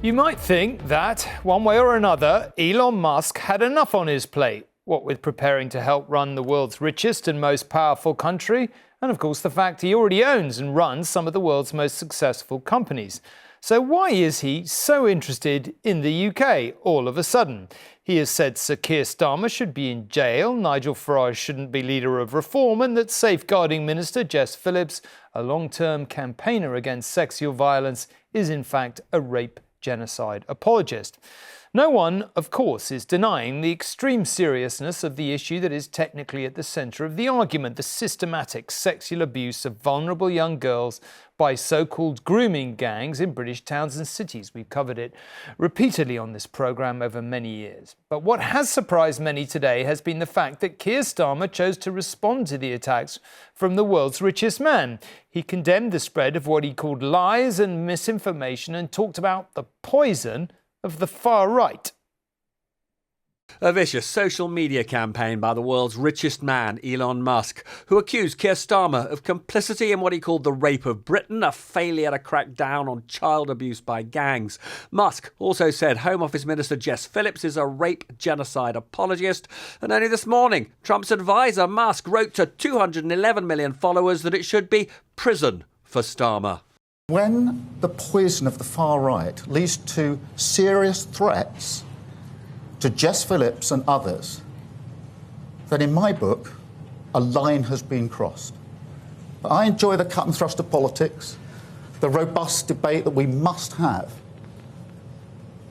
You might think that, one way or another, Elon Musk had enough on his plate. What with preparing to help run the world's richest and most powerful country, and of course the fact he already owns and runs some of the world's most successful companies. So why is he so interested in the UK all of a sudden? He has said Sir Keir Starmer should be in jail, Nigel Farage shouldn't be leader of Reform, and that safeguarding Minister Jess Phillips, a long-term campaigner against sexual violence, is in fact a rape genocide apologist. No one, of course, is denying the extreme seriousness of the issue that is technically at the centre of the argument, the systematic sexual abuse of vulnerable young girls by so-called grooming gangs in British towns and cities. We've covered it repeatedly on this programme over many years. But what has surprised many today has been the fact that Keir Starmer chose to respond to the attacks from the world's richest man. He condemned the spread of what he called lies and misinformation and talked about the poison of the far right. A vicious social media campaign by the world's richest man, Elon Musk, who accused Keir Starmer of complicity in what he called the rape of Britain, a failure to crack down on child abuse by gangs. Musk also said Home Office Minister Jess Phillips is a rape genocide apologist. And only this morning, Trump's advisor, Musk, wrote to 211 million followers that it should be prison for Starmer. When the poison of the far right leads to serious threats to Jess Phillips and others, then in my book, a line has been crossed. I enjoy the cut and thrust of politics, the robust debate that we must have,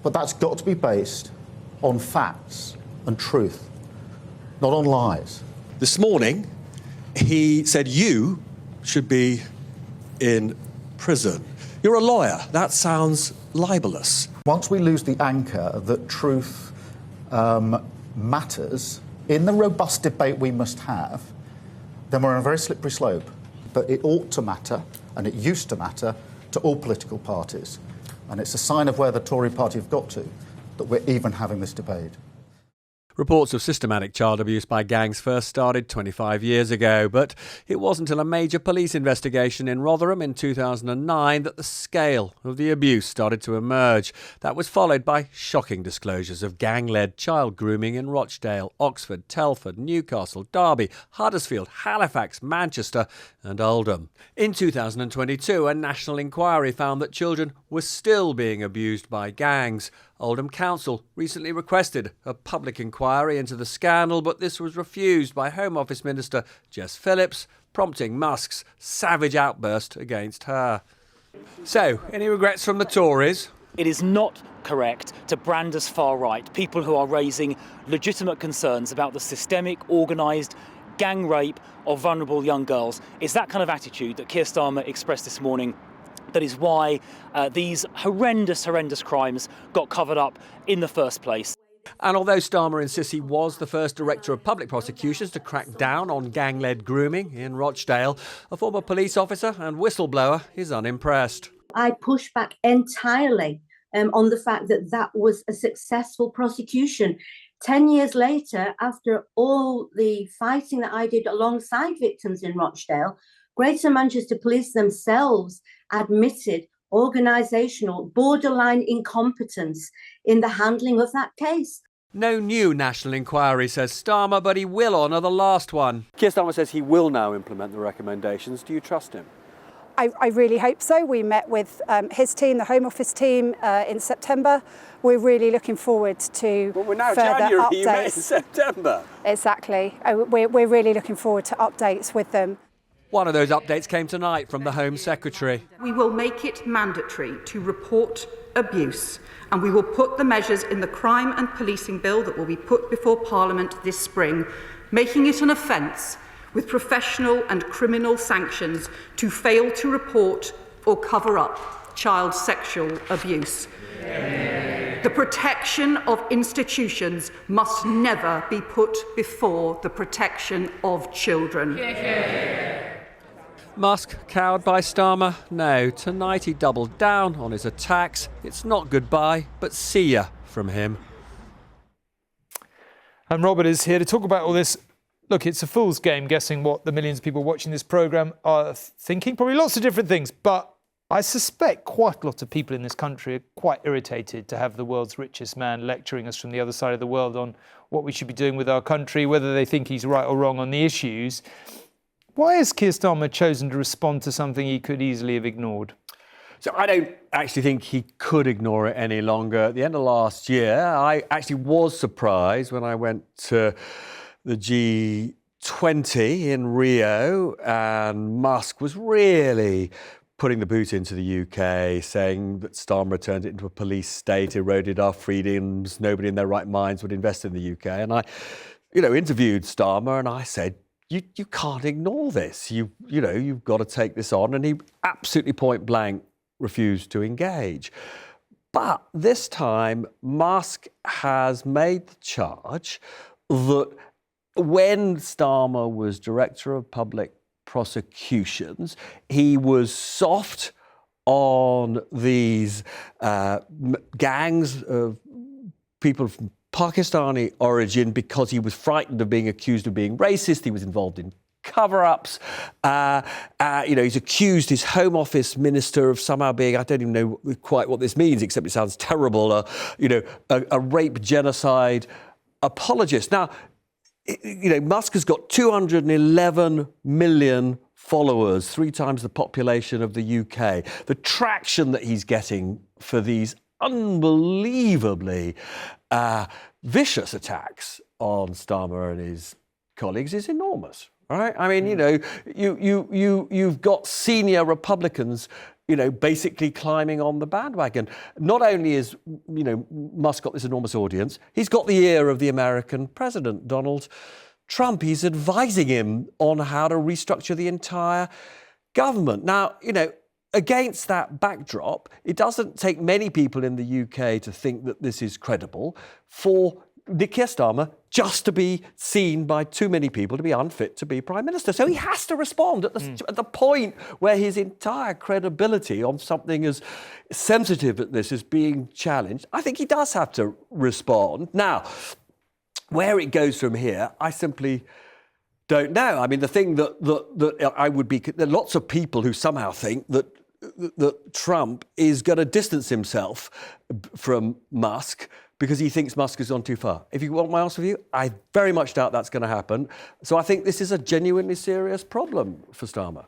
but that's got to be based on facts and truth, not on lies. This morning, he said you should be in prison. You're a lawyer. That sounds libelous. Once we lose the anchor that truth matters in the robust debate we must have, then we're on a very slippery slope. But it ought to matter, and it used to matter, to all political parties. And it's a sign of where the Tory party have got to, that we're even having this debate. Reports of systematic child abuse by gangs first started 25 years ago, but it wasn't until a major police investigation in Rotherham in 2009 that the scale of the abuse started to emerge. That was followed by shocking disclosures of gang-led child grooming in Rochdale, Oxford, Telford, Newcastle, Derby, Huddersfield, Halifax, Manchester and Oldham. In 2022, a national inquiry found that children were still being abused by gangs. Oldham Council recently requested a public inquiry into the scandal, but this was refused by Home Office Minister Jess Phillips, prompting Musk's savage outburst against her. So, any regrets from the Tories? It is not correct to brand as far right people who are raising legitimate concerns about the systemic, organised gang rape of vulnerable young girls. It's that kind of attitude that Keir Starmer expressed this morning that is why these horrendous crimes got covered up in the first place. And although Starmer insists he was the first director of public prosecutions to crack down on gang-led grooming in Rochdale, a former police officer and whistleblower is unimpressed. I push back entirely on the fact that that was a successful prosecution. 10 years later, after all the fighting that I did alongside victims in Rochdale, Greater Manchester Police themselves admitted organisational borderline incompetence in the handling of that case. No new national inquiry, says Starmer, but he will honour the last one. Keir Starmer says he will now implement the recommendations. Do you trust him? I really hope so. We met with his team, the Home Office team, in September. We're really looking forward to we're now further January, updates. you met in September. Exactly. We're really looking forward to updates with them. One of those updates came tonight from the Home Secretary. We will make it mandatory to report abuse, and we will put the measures in the Crime and Policing Bill that will be put before Parliament this spring, making it an offence with professional and criminal sanctions to fail to report or cover up child sexual abuse. Yeah. The protection of institutions must never be put before the protection of children. Yeah. Musk cowed by Starmer? No, tonight he doubled down on his attacks. It's not goodbye, but see ya from him. And Robert is here to talk about all this. Look, it's a fool's game guessing what the millions of people watching this programme are thinking. Probably lots of different things, but I suspect quite a lot of people in this country are quite irritated to have the world's richest man lecturing us from the other side of the world on what we should be doing with our country, whether they think he's right or wrong on the issues. Why has Keir Starmer chosen to respond to something he could easily have ignored? So I don't actually think he could ignore it any longer. At the end of last year, I actually was surprised when I went to the G20 in Rio and Musk was really putting the boot into the UK, saying that Starmer turned it into a police state, eroded our freedoms, nobody in their right minds would invest in the UK. And I, interviewed Starmer and I said, you can't ignore this. You've got to take this on. And he absolutely point blank refused to engage. But this time, Musk has made the charge that when Starmer was Director of Public Prosecutions, he was soft on these gangs of people from Pakistani origin because he was frightened of being accused of being racist. He was involved in cover-ups. He's accused his Home Office minister of somehow being, I don't even know quite what this means, except it sounds terrible, a rape genocide apologist. Now, Musk has got 211 million followers, 3 times the population of the UK. The traction that he's getting for these unbelievably vicious attacks on Starmer and his colleagues is enormous, right? I mean, you've got senior Republicans, basically climbing on the bandwagon. Not only is, Musk got this enormous audience, he's got the ear of the American president, Donald Trump. He's advising him on how to restructure the entire government. Now, against that backdrop, it doesn't take many people in the UK to think that this is credible for Keir Starmer just to be seen by too many people to be unfit to be Prime Minister. So he has to respond at the point where his entire credibility on something as sensitive as this is being challenged. I think he does have to respond. Now, where it goes from here, I simply don't know. I mean, the thing that I would be... There are lots of people who somehow think that Trump is going to distance himself from Musk because he thinks Musk has gone too far. If you want my honest view, I very much doubt that's going to happen. So I think this is a genuinely serious problem for Starmer.